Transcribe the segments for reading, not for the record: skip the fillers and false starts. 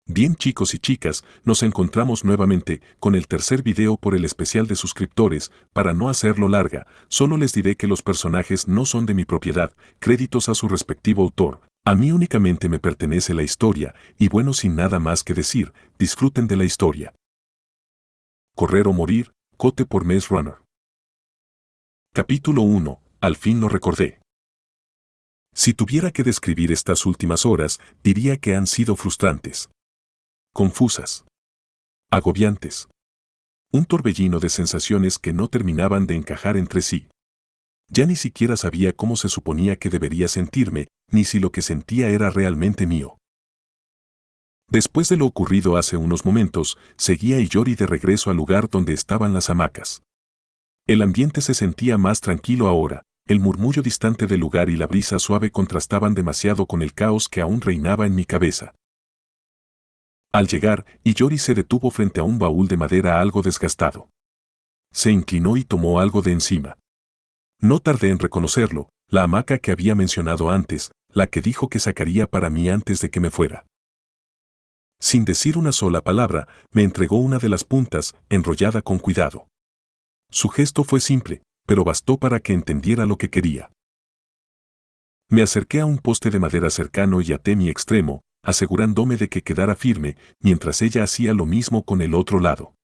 Bien chicos y chicas, nos encontramos nuevamente con el tercer video por el especial de suscriptores. Para no hacerlo larga, solo les diré que los personajes no son de mi propiedad, créditos a su respectivo autor. A mí únicamente me pertenece la historia, y bueno, sin nada más que decir, disfruten de la historia. Correr o morir, Cote por Maze Runner. Capítulo 1. Al fin lo recordé. Si tuviera que describir estas últimas horas, diría que han sido frustrantes, confusas, agobiantes. Un torbellino de sensaciones que no terminaban de encajar entre sí. Ya ni siquiera sabía cómo se suponía que debería sentirme, ni si lo que sentía era realmente mío. Después de lo ocurrido hace unos momentos, seguía Iyori de regreso al lugar donde estaban las hamacas. El ambiente se sentía más tranquilo ahora, el murmullo distante del lugar y la brisa suave contrastaban demasiado con el caos que aún reinaba en mi cabeza. Al llegar, Iyori se detuvo frente a un baúl de madera algo desgastado. Se inclinó y tomó algo de encima. No tardé en reconocerlo, la hamaca que había mencionado antes, la que dijo que sacaría para mí antes de que me fuera. Sin decir una sola palabra, me entregó una de las puntas, enrollada con cuidado. Su gesto fue simple, pero bastó para que entendiera lo que quería. Me acerqué a un poste de madera cercano y até mi extremo, asegurándome de que quedara firme, mientras ella hacía lo mismo con el otro lado.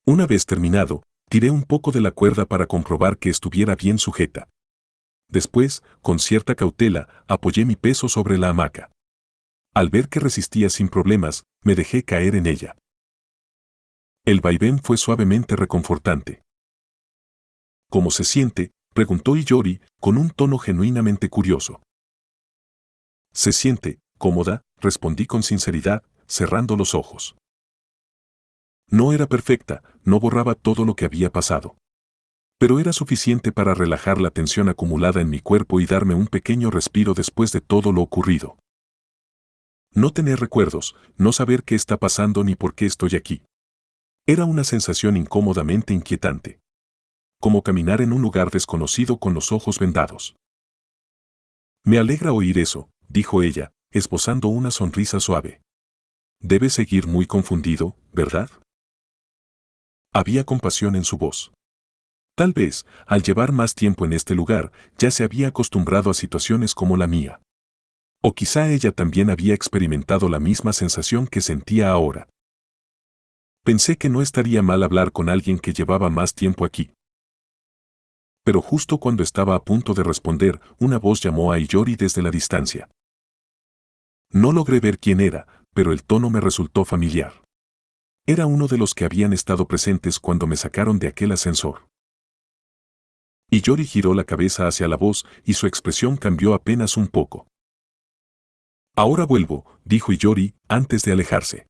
Una vez terminado, tiré un poco de la cuerda para comprobar que estuviera bien sujeta. Después, con cierta cautela, apoyé mi peso sobre la hamaca. Al ver que resistía sin problemas, me dejé caer en ella. El vaivén fue suavemente reconfortante. ¿Cómo se siente?, preguntó Iyori, con un tono genuinamente curioso. Se siente cómoda, respondí con sinceridad, cerrando los ojos. No era perfecta, no borraba todo lo que había pasado. Pero era suficiente para relajar la tensión acumulada en mi cuerpo y darme un pequeño respiro después de todo lo ocurrido. No tener recuerdos, no saber qué está pasando ni por qué estoy aquí. Era una sensación incómodamente inquietante. Como caminar en un lugar desconocido con los ojos vendados. Me alegra oír eso, dijo ella, esbozando una sonrisa suave. Debes seguir muy confundido, ¿verdad? Había compasión en su voz. Tal vez, al llevar más tiempo en este lugar, ya se había acostumbrado a situaciones como la mía. O quizá ella también había experimentado la misma sensación que sentía ahora. Pensé que no estaría mal hablar con alguien que llevaba más tiempo aquí. Pero justo cuando estaba a punto de responder, una voz llamó a Iyori desde la distancia. No logré ver quién era, pero el tono me resultó familiar. Era uno de los que habían estado presentes cuando me sacaron de aquel ascensor. Iyori giró la cabeza hacia la voz y su expresión cambió apenas un poco. Ahora vuelvo, dijo Iyori, antes de alejarse.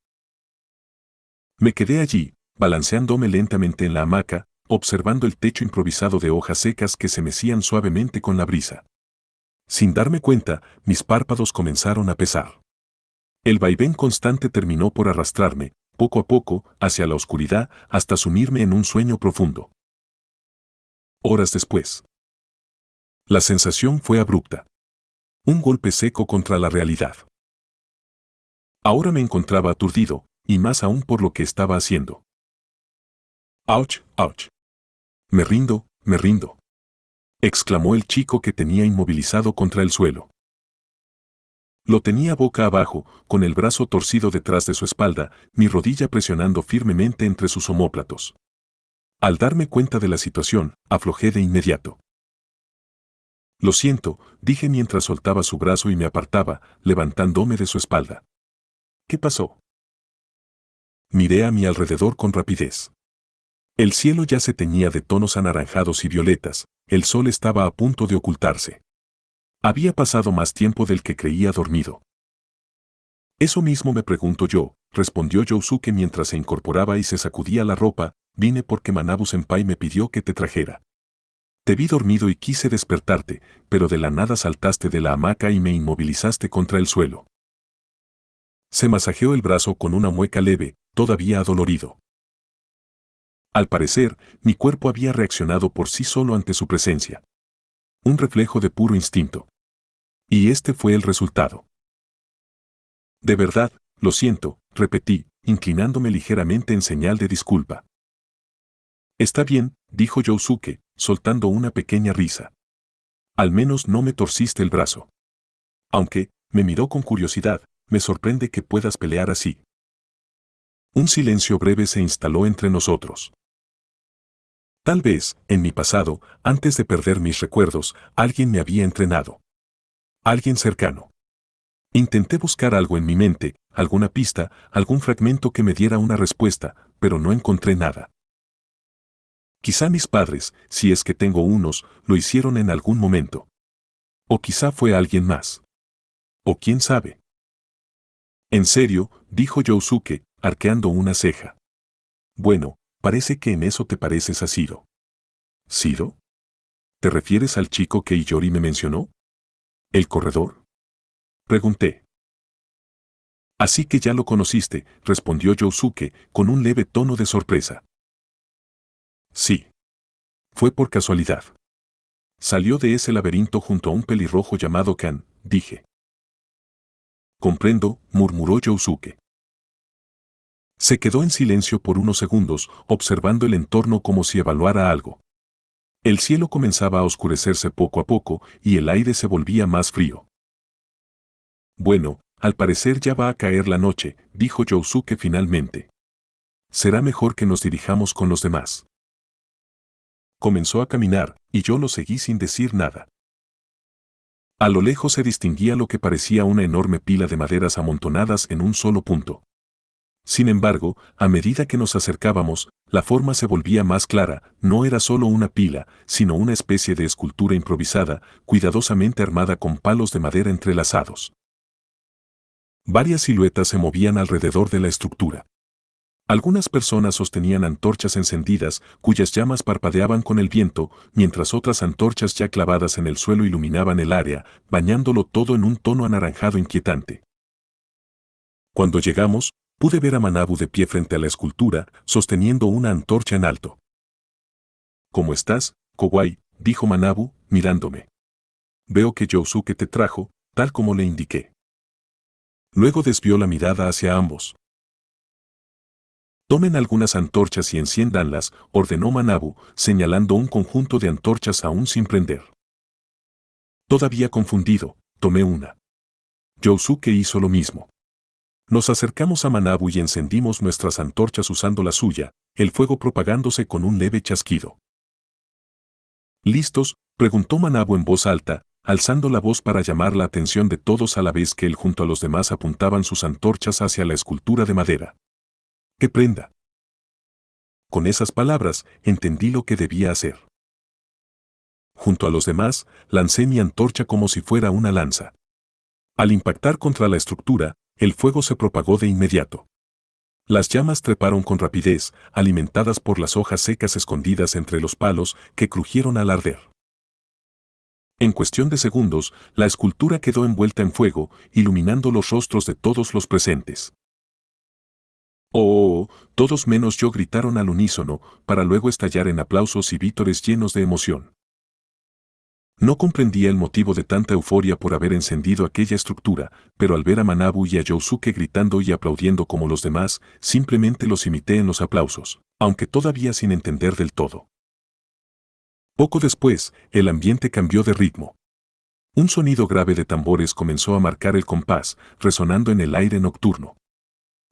Me quedé allí, balanceándome lentamente en la hamaca, observando el techo improvisado de hojas secas que se mecían suavemente con la brisa. Sin darme cuenta, mis párpados comenzaron a pesar. El vaivén constante terminó por arrastrarme, poco a poco, hacia la oscuridad, hasta sumirme en un sueño profundo. Horas después. La sensación fue abrupta. Un golpe seco contra la realidad. Ahora me encontraba aturdido, y más aún por lo que estaba haciendo. ¡Auch, auch! Me rindo, exclamó el chico que tenía inmovilizado contra el suelo. Lo tenía boca abajo, con el brazo torcido detrás de su espalda, mi rodilla presionando firmemente entre sus omóplatos. Al darme cuenta de la situación, aflojé de inmediato. Lo siento, dije mientras soltaba su brazo y me apartaba, levantándome de su espalda. ¿Qué pasó? Miré a mi alrededor con rapidez. El cielo ya se teñía de tonos anaranjados y violetas, el sol estaba a punto de ocultarse. Había pasado más tiempo del que creía dormido. Eso mismo me pregunto yo, respondió Yousuke mientras se incorporaba y se sacudía la ropa, vine porque Manabu-senpai me pidió que te trajera. Te vi dormido y quise despertarte, pero de la nada saltaste de la hamaca y me inmovilizaste contra el suelo. Se masajeó el brazo con una mueca leve, todavía adolorido. Al parecer, mi cuerpo había reaccionado por sí solo ante su presencia. Un reflejo de puro instinto. Y este fue el resultado. De verdad, Lo siento, repetí, inclinándome ligeramente en señal de disculpa. Está bien, dijo Yousuke, soltando una pequeña risa. Al menos no me torciste el brazo. Aunque, me miró con curiosidad, me sorprende que puedas pelear así. Un silencio breve se instaló entre nosotros. Tal vez, en mi pasado, antes de perder mis recuerdos, alguien me había entrenado. Alguien cercano. Intenté buscar algo en mi mente, alguna pista, algún fragmento que me diera una respuesta, pero no encontré nada. Quizá mis padres, si es que tengo unos, lo hicieron en algún momento. O quizá fue alguien más. O quién sabe. En serio, dijo Yousuke, arqueando una ceja. Bueno, parece que en eso te pareces a Shiro. ¿Shiro? ¿Te refieres al chico que Iyori me mencionó? ¿El corredor? Pregunté. Así que ya lo conociste, respondió Yousuke, con un leve tono de sorpresa. Sí. Fue por casualidad. Salió de ese laberinto junto a un pelirrojo llamado Kan, dije. Comprendo, murmuró Yousuke. Se quedó en silencio por unos segundos, observando el entorno como si evaluara algo. El cielo comenzaba a oscurecerse poco a poco y el aire se volvía más frío. Bueno, al parecer ya va a caer la noche, dijo Yousuke finalmente. Será mejor que nos dirijamos con los demás. Comenzó a caminar, y yo lo seguí sin decir nada. A lo lejos se distinguía lo que parecía una enorme pila de maderas amontonadas en un solo punto. Sin embargo, a medida que nos acercábamos, la forma se volvía más clara, no era solo una pila, sino una especie de escultura improvisada, cuidadosamente armada con palos de madera entrelazados. Varias siluetas se movían alrededor de la estructura. Algunas personas sostenían antorchas encendidas, cuyas llamas parpadeaban con el viento, mientras otras antorchas ya clavadas en el suelo iluminaban el área, bañándolo todo en un tono anaranjado inquietante. Cuando llegamos, pude ver a Manabu de pie frente a la escultura, sosteniendo una antorcha en alto. ¿Cómo estás, Kowai?, dijo Manabu, mirándome. Veo que Yousuke te trajo, tal como le indiqué. Luego desvió la mirada hacia ambos. Tomen algunas antorchas y enciéndanlas, ordenó Manabu, señalando un conjunto de antorchas aún sin prender. Todavía confundido, tomé una. Yousuke hizo lo mismo. Nos acercamos a Manabu y encendimos nuestras antorchas usando la suya, el fuego propagándose con un leve chasquido. ¿Listos?, preguntó Manabu en voz alta, alzando la voz para llamar la atención de todos a la vez que él junto a los demás apuntaban sus antorchas hacia la escultura de madera. ¡Que prenda! Con esas palabras, entendí lo que debía hacer. Junto a los demás, lancé mi antorcha como si fuera una lanza. Al impactar contra la estructura, el fuego se propagó de inmediato. Las llamas treparon con rapidez, alimentadas por las hojas secas escondidas entre los palos que crujieron al arder. En cuestión de segundos, la escultura quedó envuelta en fuego, iluminando los rostros de todos los presentes. ¡Oh! Todos menos yo gritaron al unísono, para luego estallar en aplausos y vítores llenos de emoción. No comprendía el motivo de tanta euforia por haber encendido aquella estructura, pero al ver a Manabu y a Yousuke gritando y aplaudiendo como los demás, simplemente los imité en los aplausos, aunque todavía sin entender del todo. Poco después, el ambiente cambió de ritmo. Un sonido grave de tambores comenzó a marcar el compás, resonando en el aire nocturno.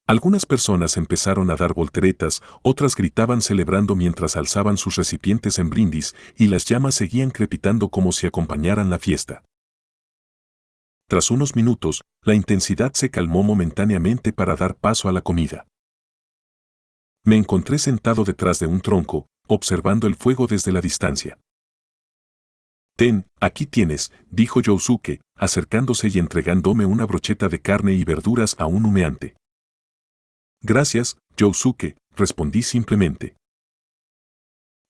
Algunas personas empezaron a dar volteretas, otras gritaban celebrando mientras alzaban sus recipientes en brindis, y las llamas seguían crepitando como si acompañaran la fiesta. Tras unos minutos, la intensidad se calmó momentáneamente para dar paso a la comida. Me encontré sentado detrás de un tronco, observando el fuego desde la distancia. Ten, aquí tienes, dijo Yousuke, acercándose y entregándome una brocheta de carne y verduras aún humeante. Gracias, Yousuke, respondí simplemente.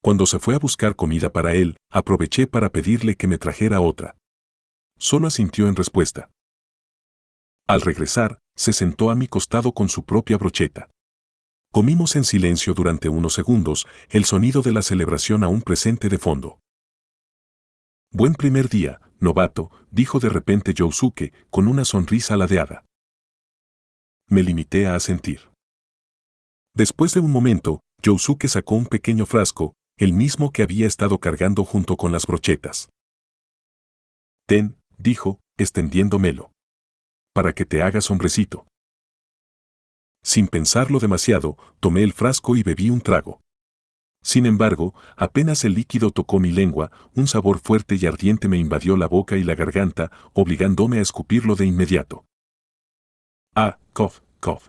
Cuando se fue a buscar comida para él, aproveché para pedirle que me trajera otra. Solo asintió en respuesta. Al regresar, se sentó a mi costado con su propia brocheta. Comimos en silencio durante unos segundos, el sonido de la celebración aún presente de fondo. Buen primer día, novato, dijo de repente Yousuke, con una sonrisa ladeada. Me limité a asentir. Después de un momento, Yousuke sacó un pequeño frasco, el mismo que había estado cargando junto con las brochetas. Ten, dijo, extendiéndomelo. Para que te hagas hombrecito. Sin pensarlo demasiado, tomé el frasco y bebí un trago. Sin embargo, apenas el líquido tocó mi lengua, un sabor fuerte y ardiente me invadió la boca y la garganta, obligándome a escupirlo de inmediato. Ah, cof, cof.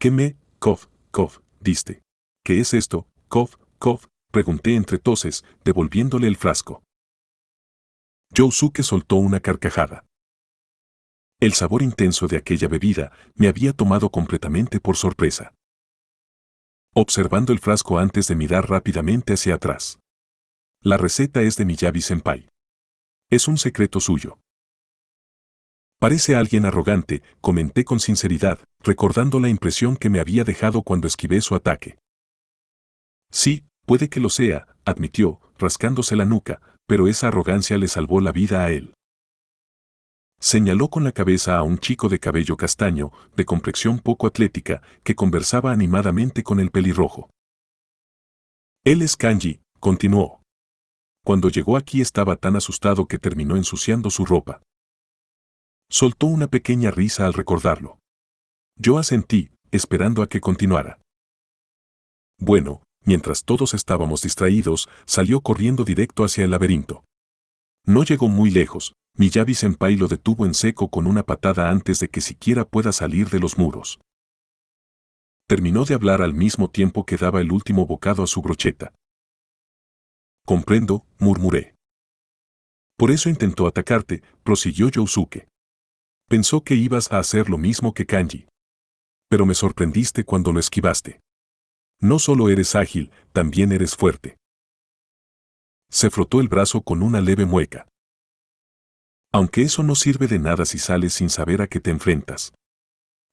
¿Qué me, cof, cof, diste? ¿Qué es esto, cof, cof? Pregunté entre toses, devolviéndole el frasco. Yousuke soltó una carcajada. El sabor intenso de aquella bebida me había tomado completamente por sorpresa. Observando el frasco antes de mirar rápidamente hacia atrás. La receta es de Miyabi-senpai. Es un secreto suyo. Parece alguien arrogante, comenté con sinceridad, recordando la impresión que me había dejado cuando esquivé su ataque. Sí, puede que lo sea, admitió, rascándose la nuca, pero esa arrogancia le salvó la vida a él. Señaló con la cabeza a un chico de cabello castaño, de complexión poco atlética, que conversaba animadamente con el pelirrojo. Él es Kanji, continuó. Cuando llegó aquí estaba tan asustado que terminó ensuciando su ropa. Soltó una pequeña risa al recordarlo. Yo asentí, esperando a que continuara. Bueno, mientras todos estábamos distraídos, salió corriendo directo hacia el laberinto. No llegó muy lejos, Miyabi-senpai lo detuvo en seco con una patada antes de que siquiera pueda salir de los muros. Terminó de hablar al mismo tiempo que daba el último bocado a su brocheta. Comprendo, murmuré. Por eso intentó atacarte, prosiguió Yousuke. Pensó que ibas a hacer lo mismo que Kanji. Pero me sorprendiste cuando lo esquivaste. No solo eres ágil, también eres fuerte. Se frotó el brazo con una leve mueca. Aunque eso no sirve de nada si sales sin saber a qué te enfrentas.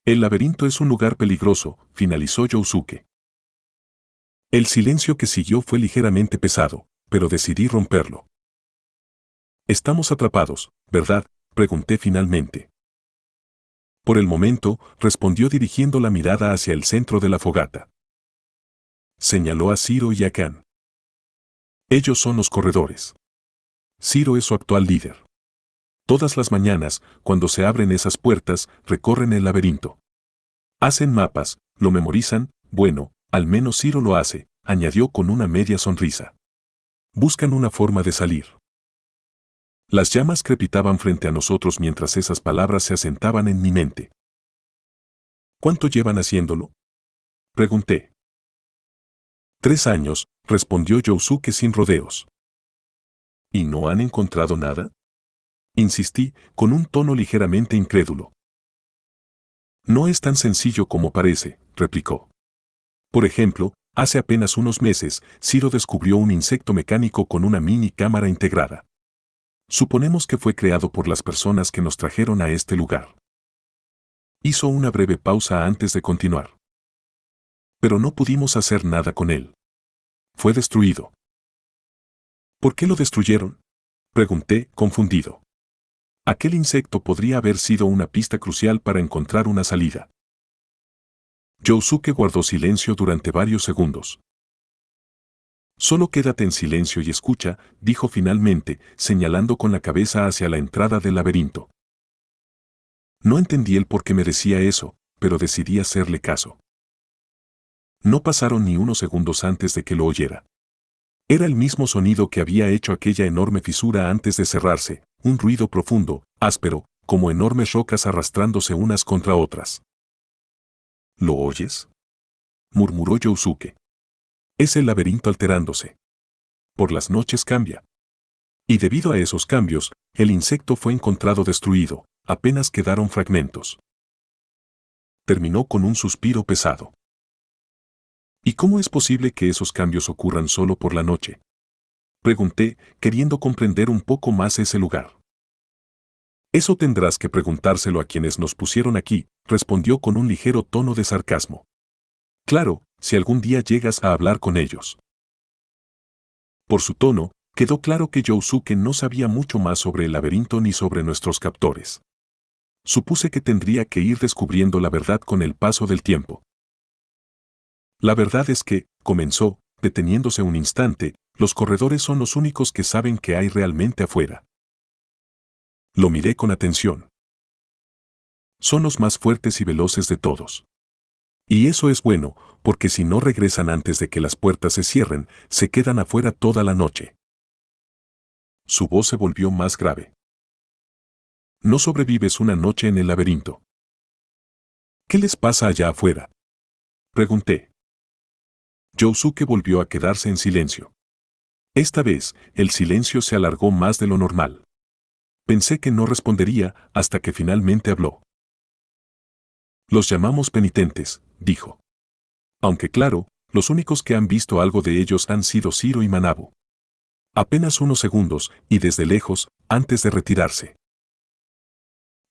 El laberinto es un lugar peligroso, finalizó Yousuke. El silencio que siguió fue ligeramente pesado, pero decidí romperlo. Estamos atrapados, ¿verdad?, pregunté finalmente. Por el momento, respondió dirigiendo la mirada hacia el centro de la fogata. Señaló a Zero y a Kan. Ellos son los corredores. Zero es su actual líder. Todas las mañanas, cuando se abren esas puertas, recorren el laberinto. Hacen mapas, lo memorizan, bueno, al menos Zero lo hace, añadió con una media sonrisa. Buscan una forma de salir. Las llamas crepitaban frente a nosotros mientras esas palabras se asentaban en mi mente. ¿Cuánto llevan haciéndolo?, pregunté. 3 años, respondió Yousuke sin rodeos. ¿Y no han encontrado nada?, insistí, con un tono ligeramente incrédulo. No es tan sencillo como parece, replicó. Por ejemplo, hace apenas unos meses, Zero descubrió un insecto mecánico con una mini cámara integrada. Suponemos que fue creado por las personas que nos trajeron a este lugar. Hizo una breve pausa antes de continuar. Pero no pudimos hacer nada con él. Fue destruido. ¿Por qué lo destruyeron?, pregunté, confundido. Aquel insecto podría haber sido una pista crucial para encontrar una salida. Yousuke guardó silencio durante varios segundos. Solo quédate en silencio y escucha, dijo finalmente, señalando con la cabeza hacia la entrada del laberinto. No entendí el por qué me decía eso, pero decidí hacerle caso. No pasaron ni unos segundos antes de que lo oyera. Era el mismo sonido que había hecho aquella enorme fisura antes de cerrarse, un ruido profundo, áspero, como enormes rocas arrastrándose unas contra otras. ¿Lo oyes?, murmuró Yousuke. Es el laberinto alterándose. Por las noches cambia. Y debido a esos cambios, el insecto fue encontrado destruido, apenas quedaron fragmentos. Terminó con un suspiro pesado. ¿Y cómo es posible que esos cambios ocurran solo por la noche?, pregunté, queriendo comprender un poco más ese lugar. Eso tendrás que preguntárselo a quienes nos pusieron aquí, respondió con un ligero tono de sarcasmo. Claro, si algún día llegas a hablar con ellos. Por su tono, quedó claro que Yousuke no sabía mucho más sobre el laberinto ni sobre nuestros captores. Supuse que tendría que ir descubriendo la verdad con el paso del tiempo. La verdad es que, comenzó, deteniéndose un instante, los corredores son los únicos que saben qué hay realmente afuera. Lo miré con atención. Son los más fuertes y veloces de todos. Y eso es bueno, porque si no regresan antes de que las puertas se cierren, se quedan afuera toda la noche. Su voz se volvió más grave. No sobrevives una noche en el laberinto. ¿Qué les pasa allá afuera? Pregunté. Yousuke volvió a quedarse en silencio. Esta vez, el silencio se alargó más de lo normal. Pensé que no respondería hasta que finalmente habló. Los llamamos penitentes, dijo. Aunque claro, los únicos que han visto algo de ellos han sido Zero y Manabu. Apenas unos segundos, y desde lejos, antes de retirarse.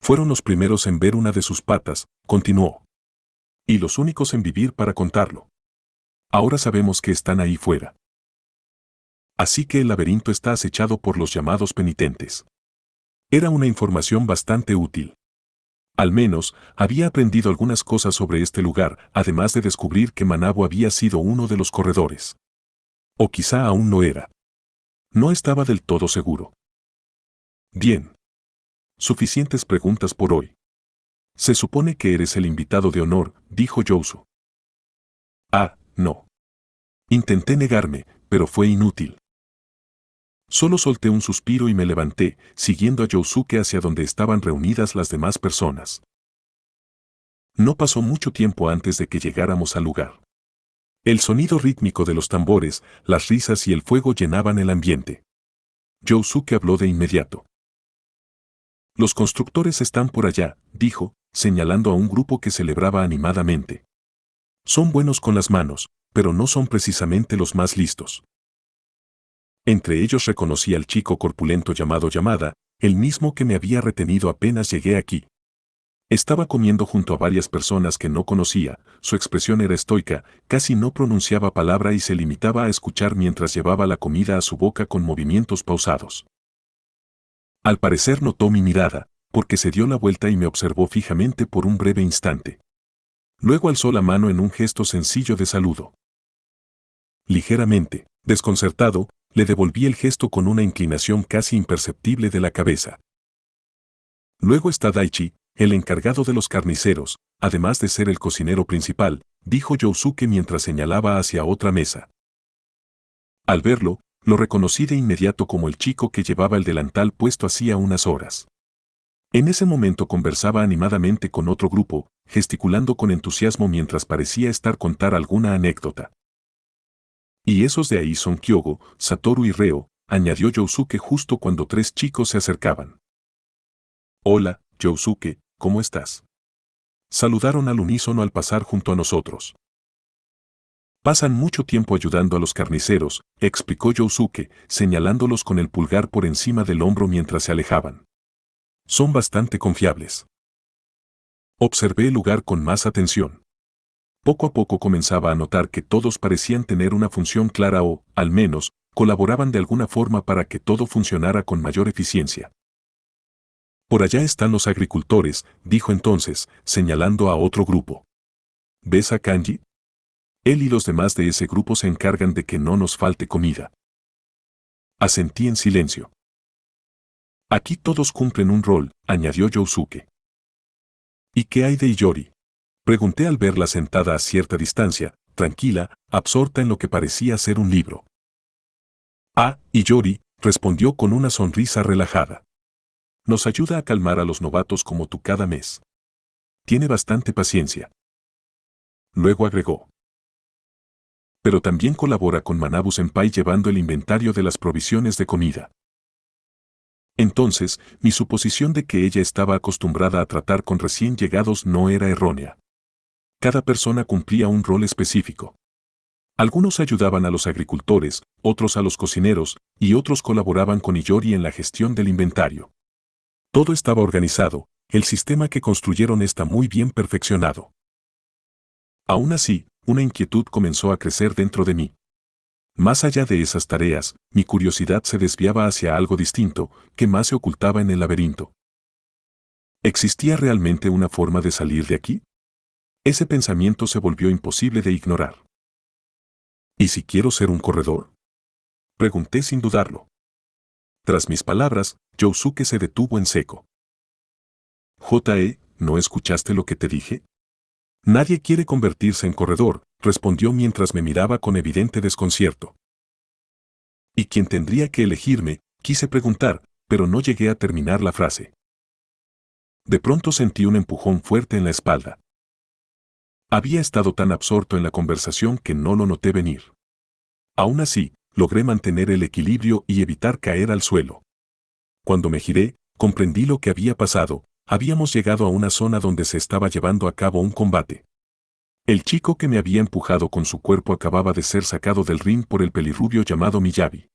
Fueron los primeros en ver una de sus patas, continuó. Y los únicos en vivir para contarlo. Ahora sabemos que están ahí fuera. Así que el laberinto está acechado por los llamados penitentes. Era una información bastante útil. Al menos, había aprendido algunas cosas sobre este lugar, además de descubrir que Manabu había sido uno de los corredores. O quizá aún lo era. No estaba del todo seguro. Bien. Suficientes preguntas por hoy. Se supone que eres el invitado de honor, dijo Yousu. Ah, no. Intenté negarme, pero fue inútil. Solo solté un suspiro y me levanté, siguiendo a Yousuke hacia donde estaban reunidas las demás personas. No pasó mucho tiempo antes de que llegáramos al lugar. El sonido rítmico de los tambores, las risas y el fuego llenaban el ambiente. Yousuke habló de inmediato. Los constructores están por allá, dijo, señalando a un grupo que celebraba animadamente. Son buenos con las manos, pero no son precisamente los más listos. Entre ellos reconocí al chico corpulento llamado Yamada, el mismo que me había retenido apenas llegué aquí. Estaba comiendo junto a varias personas que no conocía, su expresión era estoica, casi no pronunciaba palabra y se limitaba a escuchar mientras llevaba la comida a su boca con movimientos pausados. Al parecer notó mi mirada, porque se dio la vuelta y me observó fijamente por un breve instante. Luego alzó la mano en un gesto sencillo de saludo. Ligeramente, desconcertado, le devolví el gesto con una inclinación casi imperceptible de la cabeza. Luego está Daichi, el encargado de los carniceros, además de ser el cocinero principal, dijo Yousuke mientras señalaba hacia otra mesa. Al verlo, lo reconocí de inmediato como el chico que llevaba el delantal puesto hacía unas horas. En ese momento conversaba animadamente con otro grupo, gesticulando con entusiasmo mientras parecía estar contar alguna anécdota. Y esos de ahí son Kyogo, Satoru y Reo, añadió Yousuke justo cuando tres chicos se acercaban. Hola, Yousuke, ¿cómo estás? Saludaron al unísono al pasar junto a nosotros. Pasan mucho tiempo ayudando a los carniceros, explicó Yousuke, señalándolos con el pulgar por encima del hombro mientras se alejaban. Son bastante confiables. Observé el lugar con más atención. Poco a poco comenzaba a notar que todos parecían tener una función clara o, al menos, colaboraban de alguna forma para que todo funcionara con mayor eficiencia. Por allá están los agricultores, dijo entonces, señalando a otro grupo. ¿Ves a Kanji? Él y los demás de ese grupo se encargan de que no nos falte comida. Asentí en silencio. Aquí todos cumplen un rol, añadió Yousuke. ¿Y qué hay de Iyori? Pregunté al verla sentada a cierta distancia, tranquila, absorta en lo que parecía ser un libro. Ah, Iyori, respondió con una sonrisa relajada. Nos ayuda a calmar a los novatos como tú cada mes. Tiene bastante paciencia. Luego agregó. Pero también colabora con Manabu Senpai llevando el inventario de las provisiones de comida. Entonces, mi suposición de que ella estaba acostumbrada a tratar con recién llegados no era errónea. Cada persona cumplía un rol específico. Algunos ayudaban a los agricultores, otros a los cocineros, y otros colaboraban con Iyori en la gestión del inventario. Todo estaba organizado, el sistema que construyeron está muy bien perfeccionado. Aún así, una inquietud comenzó a crecer dentro de mí. Más allá de esas tareas, mi curiosidad se desviaba hacia algo distinto, que más se ocultaba en el laberinto. ¿Existía realmente una forma de salir de aquí? Ese pensamiento se volvió imposible de ignorar. ¿Y si quiero ser un corredor? Pregunté sin dudarlo. Tras mis palabras, Yousuke se detuvo en seco. ¿No escuchaste lo que te dije? Nadie quiere convertirse en corredor, respondió mientras me miraba con evidente desconcierto. ¿Y quién tendría que elegirme? Quise preguntar, pero no llegué a terminar la frase. De pronto sentí un empujón fuerte en la espalda. Había estado tan absorto en la conversación que no lo noté venir. Aún así, logré mantener el equilibrio y evitar caer al suelo. Cuando me giré, comprendí lo que había pasado. Habíamos llegado a una zona donde se estaba llevando a cabo un combate. El chico que me había empujado con su cuerpo acababa de ser sacado del ring por el pelirrubio llamado Miyabi.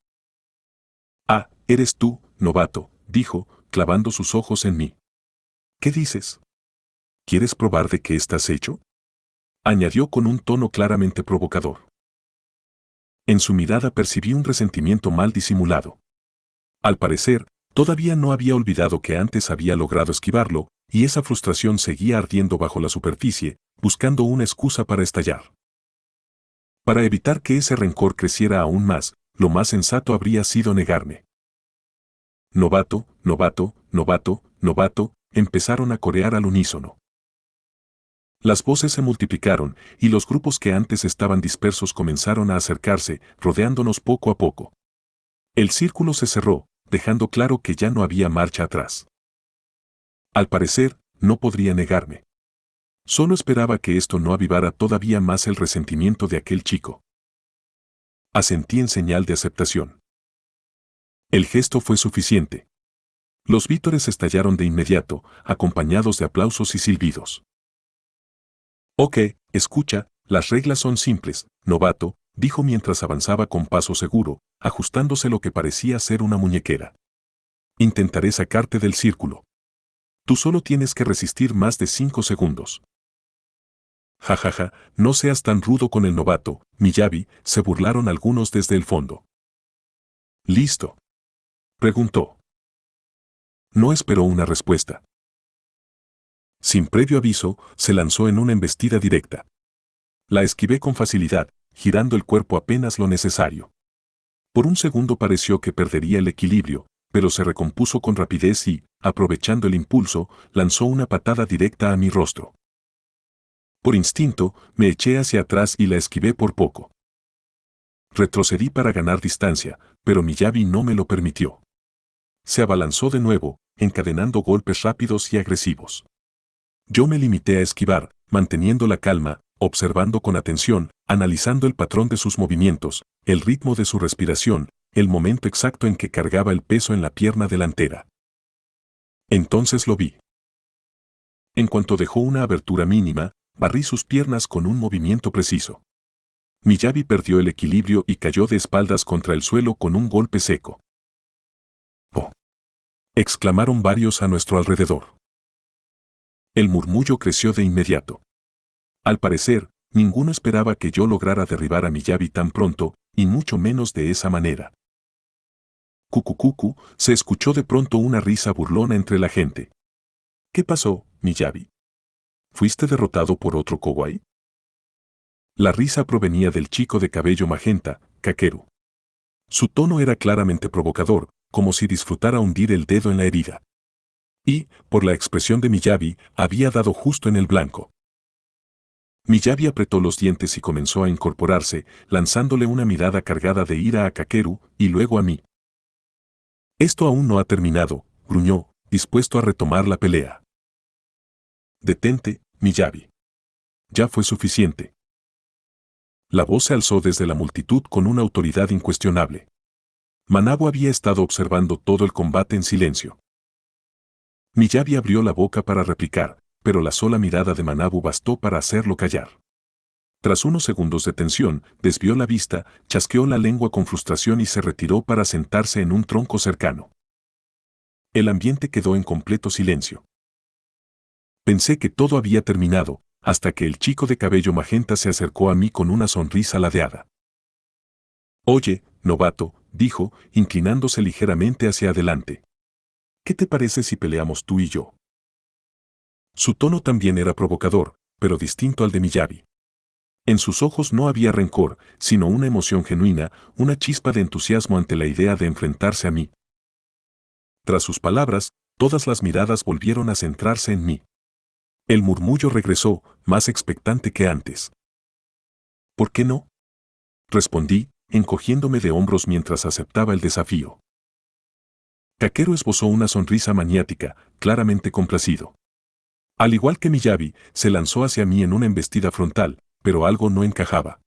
«Ah, eres tú, novato», dijo, clavando sus ojos en mí. «¿Qué dices? ¿Quieres probar de qué estás hecho?», añadió con un tono claramente provocador. En su mirada percibí un resentimiento mal disimulado. Al parecer, todavía no había olvidado que antes había logrado esquivarlo, y esa frustración seguía ardiendo bajo la superficie, buscando una excusa para estallar. Para evitar que ese rencor creciera aún más, lo más sensato habría sido negarme. «Novato, novato, novato, novato», empezaron a corear al unísono. Las voces se multiplicaron, y los grupos que antes estaban dispersos comenzaron a acercarse, rodeándonos poco a poco. El círculo se cerró, dejando claro que ya no había marcha atrás. Al parecer, no podría negarme. Solo esperaba que esto no avivara todavía más el resentimiento de aquel chico. Asentí en señal de aceptación. El gesto fue suficiente. Los vítores estallaron de inmediato, acompañados de aplausos y silbidos. «Ok, escucha, las reglas son simples, novato», dijo mientras avanzaba con paso seguro, ajustándose lo que parecía ser una muñequera. «Intentaré sacarte del círculo. Tú solo tienes que resistir más de 5 segundos». «Jajaja, no seas tan rudo con el novato, Miyabi», se burlaron algunos desde el fondo. «¿Listo?», preguntó. No esperó una respuesta. Sin previo aviso, se lanzó en una embestida directa. La esquivé con facilidad, girando el cuerpo apenas lo necesario. Por un segundo pareció que perdería el equilibrio, pero se recompuso con rapidez y, aprovechando el impulso, lanzó una patada directa a mi rostro. Por instinto, me eché hacia atrás y la esquivé por poco. Retrocedí para ganar distancia, pero Miyabi no me lo permitió. Se abalanzó de nuevo, encadenando golpes rápidos y agresivos. Yo me limité a esquivar, manteniendo la calma, observando con atención, analizando el patrón de sus movimientos, el ritmo de su respiración, el momento exacto en que cargaba el peso en la pierna delantera. Entonces lo vi. En cuanto dejó una abertura mínima, barrí sus piernas con un movimiento preciso. Miyabi perdió el equilibrio y cayó de espaldas contra el suelo con un golpe seco. «¡Oh!», exclamaron varios a nuestro alrededor. El murmullo creció de inmediato. Al parecer, ninguno esperaba que yo lograra derribar a Miyabi tan pronto, y mucho menos de esa manera. «Cucucucu», se escuchó de pronto una risa burlona entre la gente. «¿Qué pasó, Miyabi? ¿Fuiste derrotado por otro kawaii?». La risa provenía del chico de cabello magenta, Kakeru. Su tono era claramente provocador, como si disfrutara hundir el dedo en la herida. Y, por la expresión de Miyabi, había dado justo en el blanco. Miyabi apretó los dientes y comenzó a incorporarse, lanzándole una mirada cargada de ira a Kakeru y luego a mí. «Esto aún no ha terminado», gruñó, dispuesto a retomar la pelea. «Detente, Miyabi. Ya fue suficiente». La voz se alzó desde la multitud con una autoridad incuestionable. Manabu había estado observando todo el combate en silencio. Miyabi abrió la boca para replicar, pero la sola mirada de Manabu bastó para hacerlo callar. Tras unos segundos de tensión, desvió la vista, chasqueó la lengua con frustración y se retiró para sentarse en un tronco cercano. El ambiente quedó en completo silencio. Pensé que todo había terminado, hasta que el chico de cabello magenta se acercó a mí con una sonrisa ladeada. «Oye, novato», dijo, inclinándose ligeramente hacia adelante. «¿Qué te parece si peleamos tú y yo?». Su tono también era provocador, pero distinto al de Miyabi. En sus ojos no había rencor, sino una emoción genuina, una chispa de entusiasmo ante la idea de enfrentarse a mí. Tras sus palabras, todas las miradas volvieron a centrarse en mí. El murmullo regresó, más expectante que antes. ¿Por qué no? Respondí, encogiéndome de hombros mientras aceptaba el desafío. Kakeru esbozó una sonrisa maniática, claramente complacido. Al igual que Miyabi, se lanzó hacia mí en una embestida frontal, pero algo no encajaba.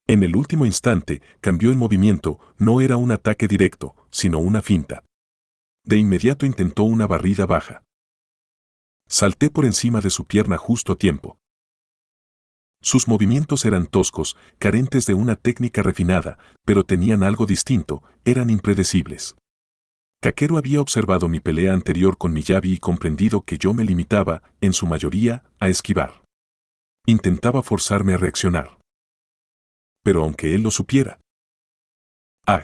En el último instante, cambió el movimiento, no era un ataque directo, sino una finta. De inmediato intentó una barrida baja. Salté por encima de su pierna justo a tiempo. Sus movimientos eran toscos, carentes de una técnica refinada, pero tenían algo distinto, eran impredecibles. Kakeru había observado mi pelea anterior con Miyabi y comprendido que yo me limitaba, en su mayoría, a esquivar. Intentaba forzarme a reaccionar. Pero aunque él lo supiera. ¡Ah!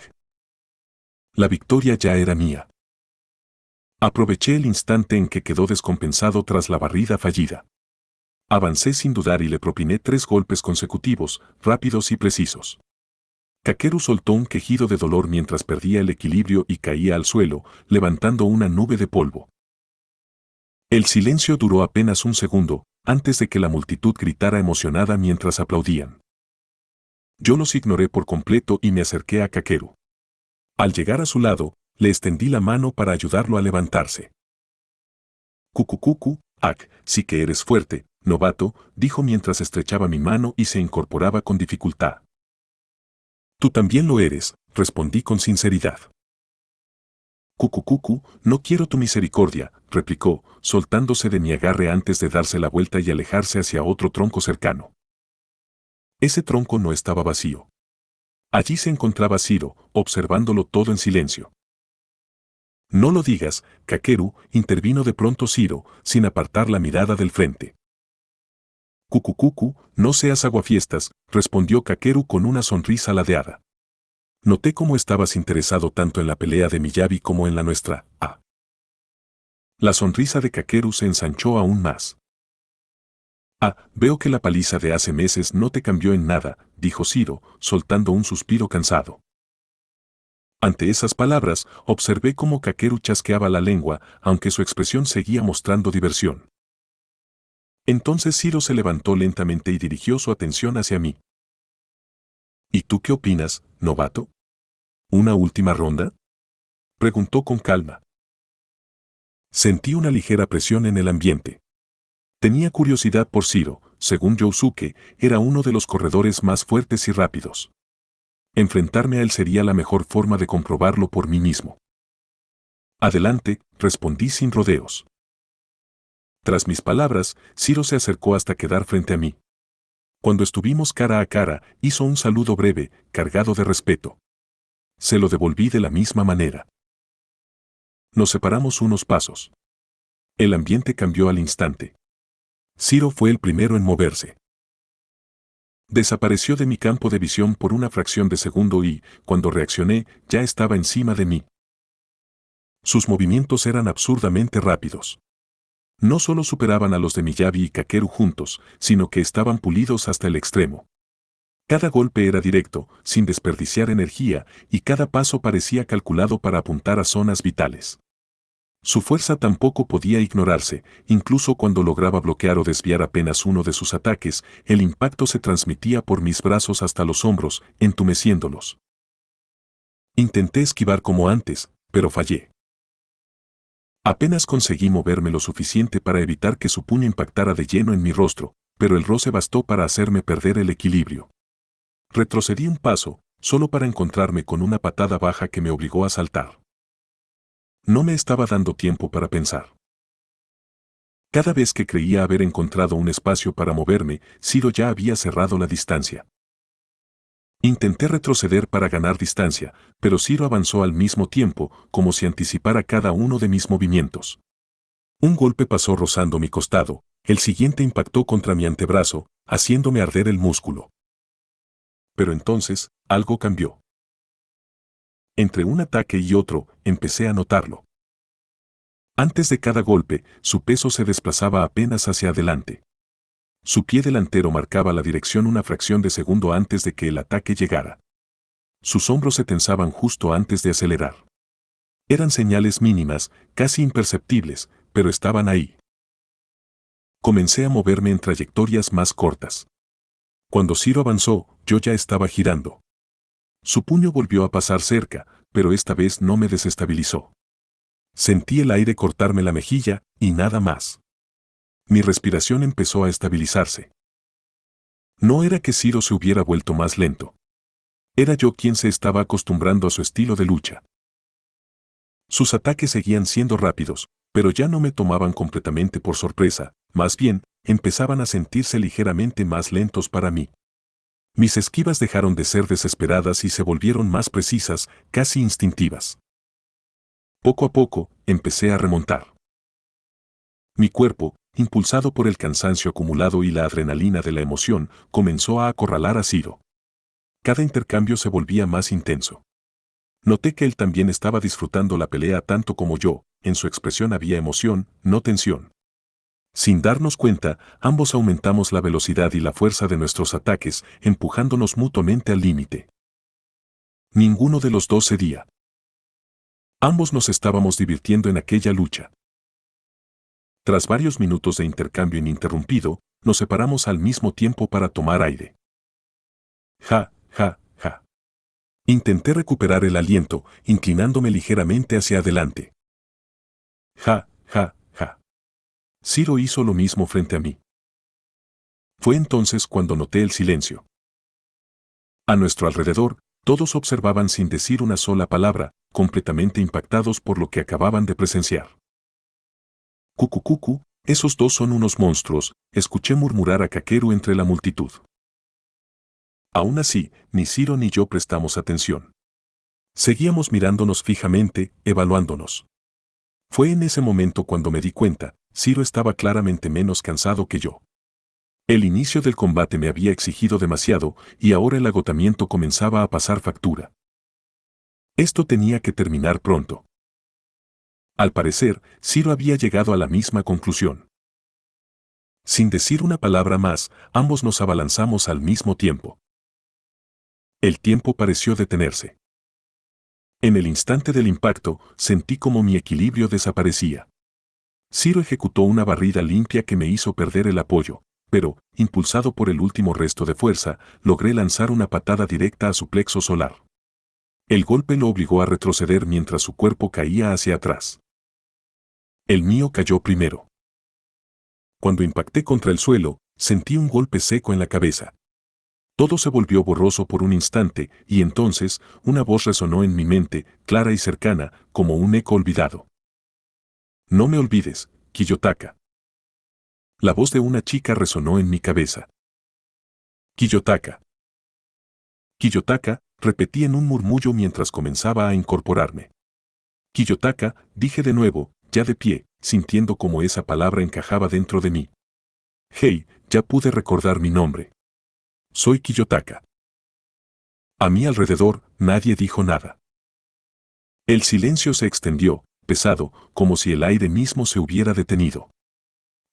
La victoria ya era mía. Aproveché el instante en que quedó descompensado tras la barrida fallida. Avancé sin dudar y le propiné 3 golpes consecutivos, rápidos y precisos. Kakeru soltó un quejido de dolor mientras perdía el equilibrio y caía al suelo, levantando una nube de polvo. El silencio duró apenas un segundo, antes de que la multitud gritara emocionada mientras aplaudían. Yo los ignoré por completo y me acerqué a Kakeru. Al llegar a su lado, le extendí la mano para ayudarlo a levantarse. Cucucucu, sí que eres fuerte, novato, dijo mientras estrechaba mi mano y se incorporaba con dificultad. Tú también lo eres, respondí con sinceridad. Cucucucu, no quiero tu misericordia, replicó, soltándose de mi agarre antes de darse la vuelta y alejarse hacia otro tronco cercano. Ese tronco no estaba vacío. Allí se encontraba Shiro, observándolo todo en silencio. No lo digas, Kakeru, intervino de pronto Shiro, sin apartar la mirada del frente. Cucucucu, no seas aguafiestas, respondió Kakeru con una sonrisa ladeada. Noté cómo estabas interesado tanto en la pelea de Miyabi como en la nuestra. La sonrisa de Kakeru se ensanchó aún más. Veo que la paliza de hace meses no te cambió en nada, dijo Shiro, soltando un suspiro cansado. Ante esas palabras, observé cómo Kakeru chasqueaba la lengua, aunque su expresión seguía mostrando diversión. Entonces Shiro se levantó lentamente y dirigió su atención hacia mí. ¿Y tú qué opinas, novato? ¿Una última ronda? Preguntó con calma. Sentí una ligera presión en el ambiente. Tenía curiosidad por Shiro, según Yousuke, era uno de los corredores más fuertes y rápidos. Enfrentarme a él sería la mejor forma de comprobarlo por mí mismo. Adelante, respondí sin rodeos. Tras mis palabras, Shiro se acercó hasta quedar frente a mí. Cuando estuvimos cara a cara, hizo un saludo breve, cargado de respeto. Se lo devolví de la misma manera. Nos separamos unos pasos. El ambiente cambió al instante. Shiro fue el primero en moverse. Desapareció de mi campo de visión por una fracción de segundo y, cuando reaccioné, ya estaba encima de mí. Sus movimientos eran absurdamente rápidos. No solo superaban a los de Miyabi y Kakeru juntos, sino que estaban pulidos hasta el extremo. Cada golpe era directo, sin desperdiciar energía, y cada paso parecía calculado para apuntar a zonas vitales. Su fuerza tampoco podía ignorarse, incluso cuando lograba bloquear o desviar apenas uno de sus ataques, el impacto se transmitía por mis brazos hasta los hombros, entumeciéndolos. Intenté esquivar como antes, pero fallé. Apenas conseguí moverme lo suficiente para evitar que su puño impactara de lleno en mi rostro, pero el roce bastó para hacerme perder el equilibrio. Retrocedí un paso, solo para encontrarme con una patada baja que me obligó a saltar. No me estaba dando tiempo para pensar. Cada vez que creía haber encontrado un espacio para moverme, Shiro ya había cerrado la distancia. Intenté retroceder para ganar distancia, pero Shiro avanzó al mismo tiempo, como si anticipara cada uno de mis movimientos. Un golpe pasó rozando mi costado, el siguiente impactó contra mi antebrazo, haciéndome arder el músculo. Pero entonces, algo cambió. Entre un ataque y otro, empecé a notarlo. Antes de cada golpe, su peso se desplazaba apenas hacia adelante. Su pie delantero marcaba la dirección una fracción de segundo antes de que el ataque llegara. Sus hombros se tensaban justo antes de acelerar. Eran señales mínimas, casi imperceptibles, pero estaban ahí. Comencé a moverme en trayectorias más cortas. Cuando Ciro avanzó, yo ya estaba girando. Su puño volvió a pasar cerca, pero esta vez no me desestabilizó. Sentí el aire cortarme la mejilla, y nada más. Mi respiración empezó a estabilizarse. No era que Ciro se hubiera vuelto más lento. Era yo quien se estaba acostumbrando a su estilo de lucha. Sus ataques seguían siendo rápidos, pero ya no me tomaban completamente por sorpresa, más bien, empezaban a sentirse ligeramente más lentos para mí. Mis esquivas dejaron de ser desesperadas y se volvieron más precisas, casi instintivas. Poco a poco, empecé a remontar. Mi cuerpo, impulsado por el cansancio acumulado y la adrenalina de la emoción, comenzó a acorralar a Ciro. Cada intercambio se volvía más intenso. Noté que él también estaba disfrutando la pelea tanto como yo, en su expresión había emoción, no tensión. Sin darnos cuenta, ambos aumentamos la velocidad y la fuerza de nuestros ataques, empujándonos mutuamente al límite. Ninguno de los dos cedía. Ambos nos estábamos divirtiendo en aquella lucha. Tras varios minutos de intercambio ininterrumpido, nos separamos al mismo tiempo para tomar aire. Ja, ja, ja. Intenté recuperar el aliento, inclinándome ligeramente hacia adelante. Ja, ja, ja. Ciro hizo lo mismo frente a mí. Fue entonces cuando noté el silencio. A nuestro alrededor, todos observaban sin decir una sola palabra, completamente impactados por lo que acababan de presenciar. Cucu, esos dos son unos monstruos, escuché murmurar a Kakeru entre la multitud. Aún así, ni Ciro ni yo prestamos atención. Seguíamos mirándonos fijamente, evaluándonos. Fue en ese momento cuando me di cuenta, Ciro estaba claramente menos cansado que yo. El inicio del combate me había exigido demasiado, y ahora el agotamiento comenzaba a pasar factura. Esto tenía que terminar pronto. Al parecer, Ciro había llegado a la misma conclusión. Sin decir una palabra más, ambos nos abalanzamos al mismo tiempo. El tiempo pareció detenerse. En el instante del impacto, sentí como mi equilibrio desaparecía. Ciro ejecutó una barrida limpia que me hizo perder el apoyo, pero, impulsado por el último resto de fuerza, logré lanzar una patada directa a su plexo solar. El golpe lo obligó a retroceder mientras su cuerpo caía hacia atrás. El mío cayó primero. Cuando impacté contra el suelo, sentí un golpe seco en la cabeza. Todo se volvió borroso por un instante, y entonces, una voz resonó en mi mente, clara y cercana, como un eco olvidado. No me olvides, Kiyotaka. La voz de una chica resonó en mi cabeza. Kiyotaka. Kiyotaka, repetí en un murmullo mientras comenzaba a incorporarme. Kiyotaka, dije de nuevo, ya de pie, sintiendo cómo esa palabra encajaba dentro de mí. Hey, ya pude recordar mi nombre. Soy Kiyotaka. A mi alrededor, nadie dijo nada. El silencio se extendió, pesado, como si el aire mismo se hubiera detenido.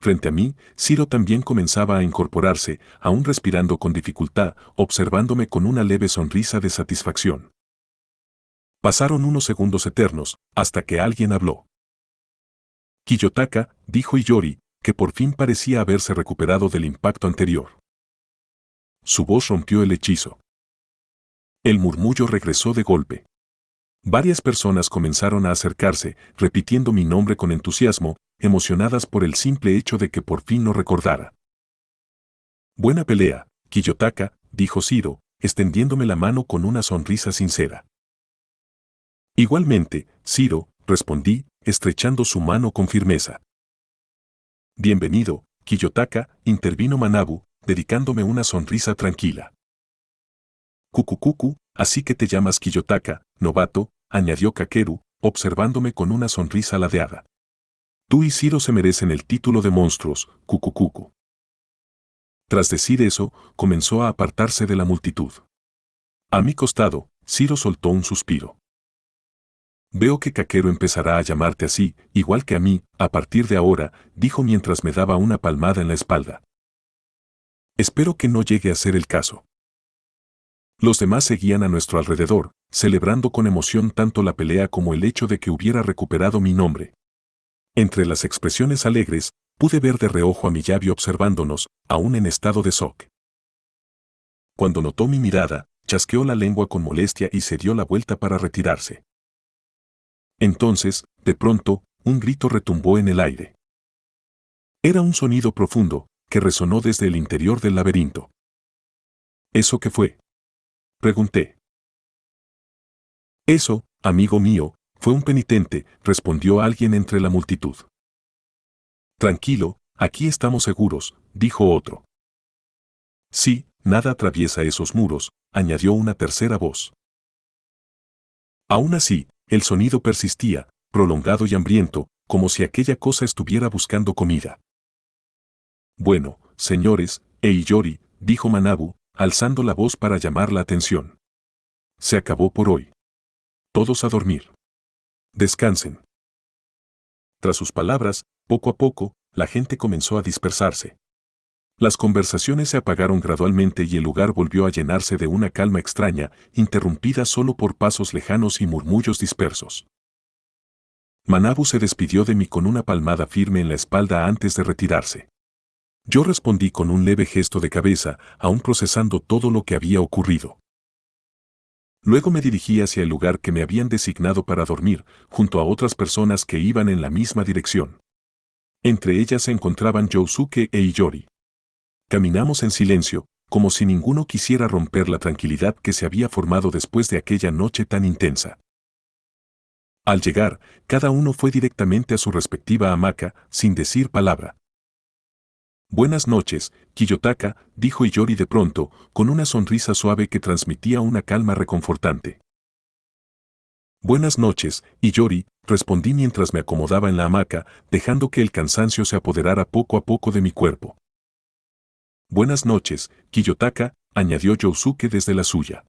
Frente a mí, Ciro también comenzaba a incorporarse, aún respirando con dificultad, observándome con una leve sonrisa de satisfacción. Pasaron unos segundos eternos, hasta que alguien habló. Kiyotaka, dijo Iyori, que por fin parecía haberse recuperado del impacto anterior. Su voz rompió el hechizo. El murmullo regresó de golpe. Varias personas comenzaron a acercarse, repitiendo mi nombre con entusiasmo, emocionadas por el simple hecho de que por fin lo recordara. Buena pelea, Kiyotaka, dijo Ciro, extendiéndome la mano con una sonrisa sincera. Igualmente, Ciro, respondí, estrechando su mano con firmeza. Bienvenido, Kiyotaka, intervino Manabu, dedicándome una sonrisa tranquila. Cucu, así que te llamas Kiyotaka, novato, añadió Kakeru, observándome con una sonrisa ladeada. Tú y Ciro se merecen el título de monstruos, Cucu. Tras decir eso, comenzó a apartarse de la multitud. A mi costado, Ciro soltó un suspiro. Veo que Kakeru empezará a llamarte así, igual que a mí, a partir de ahora, dijo mientras me daba una palmada en la espalda. Espero que no llegue a ser el caso. Los demás seguían a nuestro alrededor, celebrando con emoción tanto la pelea como el hecho de que hubiera recuperado mi nombre. Entre las expresiones alegres, pude ver de reojo a Miyabi observándonos, aún en estado de shock. Cuando notó mi mirada, chasqueó la lengua con molestia y se dio la vuelta para retirarse. Entonces, de pronto, un grito retumbó en el aire. Era un sonido profundo, que resonó desde el interior del laberinto. ¿Eso qué fue?, pregunté. Eso, amigo mío, fue un penitente, respondió alguien entre la multitud. Tranquilo, aquí estamos seguros, dijo otro. Sí, nada atraviesa esos muros, añadió una tercera voz. Aún así, el sonido persistía, prolongado y hambriento, como si aquella cosa estuviera buscando comida. Bueno, señores, Eiyori, dijo Manabu, alzando la voz para llamar la atención. Se acabó por hoy. Todos a dormir. Descansen. Tras sus palabras, poco a poco, la gente comenzó a dispersarse. Las conversaciones se apagaron gradualmente y el lugar volvió a llenarse de una calma extraña, interrumpida solo por pasos lejanos y murmullos dispersos. Manabu se despidió de mí con una palmada firme en la espalda antes de retirarse. Yo respondí con un leve gesto de cabeza, aún procesando todo lo que había ocurrido. Luego me dirigí hacia el lugar que me habían designado para dormir, junto a otras personas que iban en la misma dirección. Entre ellas se encontraban Yousuke e Iyori. Caminamos en silencio, como si ninguno quisiera romper la tranquilidad que se había formado después de aquella noche tan intensa. Al llegar, cada uno fue directamente a su respectiva hamaca, sin decir palabra. Buenas noches, Kiyotaka, dijo Iyori de pronto, con una sonrisa suave que transmitía una calma reconfortante. Buenas noches, Iyori, respondí mientras me acomodaba en la hamaca, dejando que el cansancio se apoderara poco a poco de mi cuerpo. Buenas noches, Kiyotaka, añadió Yousuke desde la suya.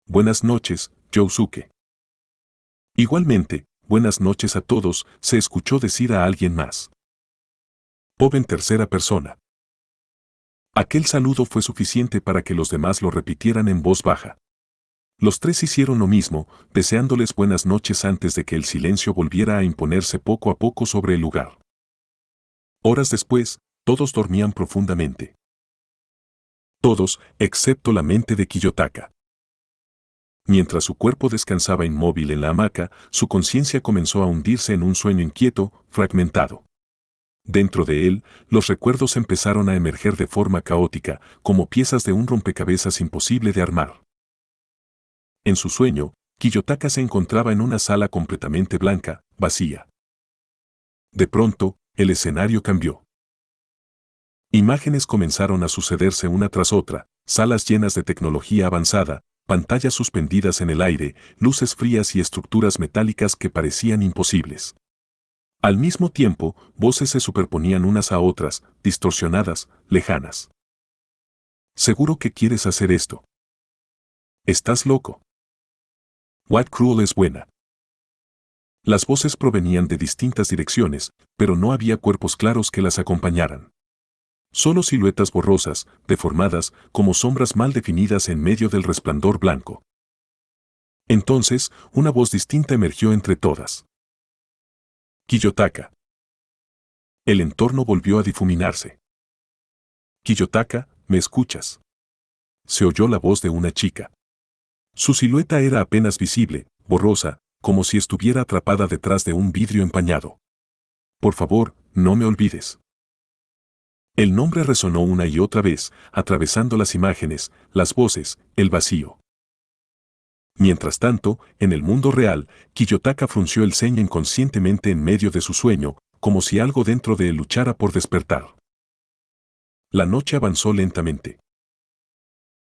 Buenas noches, Yousuke. Igualmente, buenas noches a todos, se escuchó decir a alguien más. Bob en tercera persona. Aquel saludo fue suficiente para que los demás lo repitieran en voz baja. Los tres hicieron lo mismo, deseándoles buenas noches antes de que el silencio volviera a imponerse poco a poco sobre el lugar. Horas después, todos dormían profundamente. Todos, excepto la mente de Kiyotaka. Mientras su cuerpo descansaba inmóvil en la hamaca, su conciencia comenzó a hundirse en un sueño inquieto, fragmentado. Dentro de él, los recuerdos empezaron a emerger de forma caótica, como piezas de un rompecabezas imposible de armar. En su sueño, Kiyotaka se encontraba en una sala completamente blanca, vacía. De pronto, el escenario cambió. Imágenes comenzaron a sucederse una tras otra, salas llenas de tecnología avanzada, pantallas suspendidas en el aire, luces frías y estructuras metálicas que parecían imposibles. Al mismo tiempo, voces se superponían unas a otras, distorsionadas, lejanas. ¿Seguro que quieres hacer esto? ¿Estás loco? White Cruel es buena. Las voces provenían de distintas direcciones, pero no había cuerpos claros que las acompañaran. Solo siluetas borrosas, deformadas, como sombras mal definidas en medio del resplandor blanco. Entonces, una voz distinta emergió entre todas. Kiyotaka. El entorno volvió a difuminarse. Kiyotaka, ¿me escuchas? Se oyó la voz de una chica. Su silueta era apenas visible, borrosa, como si estuviera atrapada detrás de un vidrio empañado. Por favor, no me olvides. El nombre resonó una y otra vez, atravesando las imágenes, las voces, el vacío. Mientras tanto, en el mundo real, Kiyotaka frunció el ceño inconscientemente en medio de su sueño, como si algo dentro de él luchara por despertar. La noche avanzó lentamente.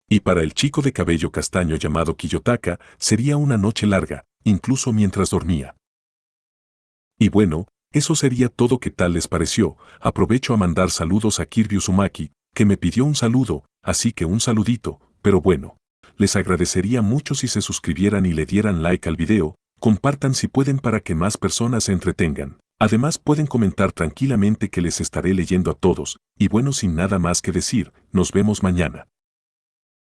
Y para el chico de cabello castaño llamado Kiyotaka, sería una noche larga, incluso mientras dormía. Y bueno, eso sería todo. ¿Qué tal les pareció? Aprovecho a mandar saludos a Kirby Uzumaki, que me pidió un saludo, así que un saludito, pero bueno. Les agradecería mucho si se suscribieran y le dieran like al video, Compartan si pueden para que más personas se entretengan. Además pueden comentar tranquilamente que les estaré leyendo a todos, y bueno, sin nada más que decir, nos vemos mañana.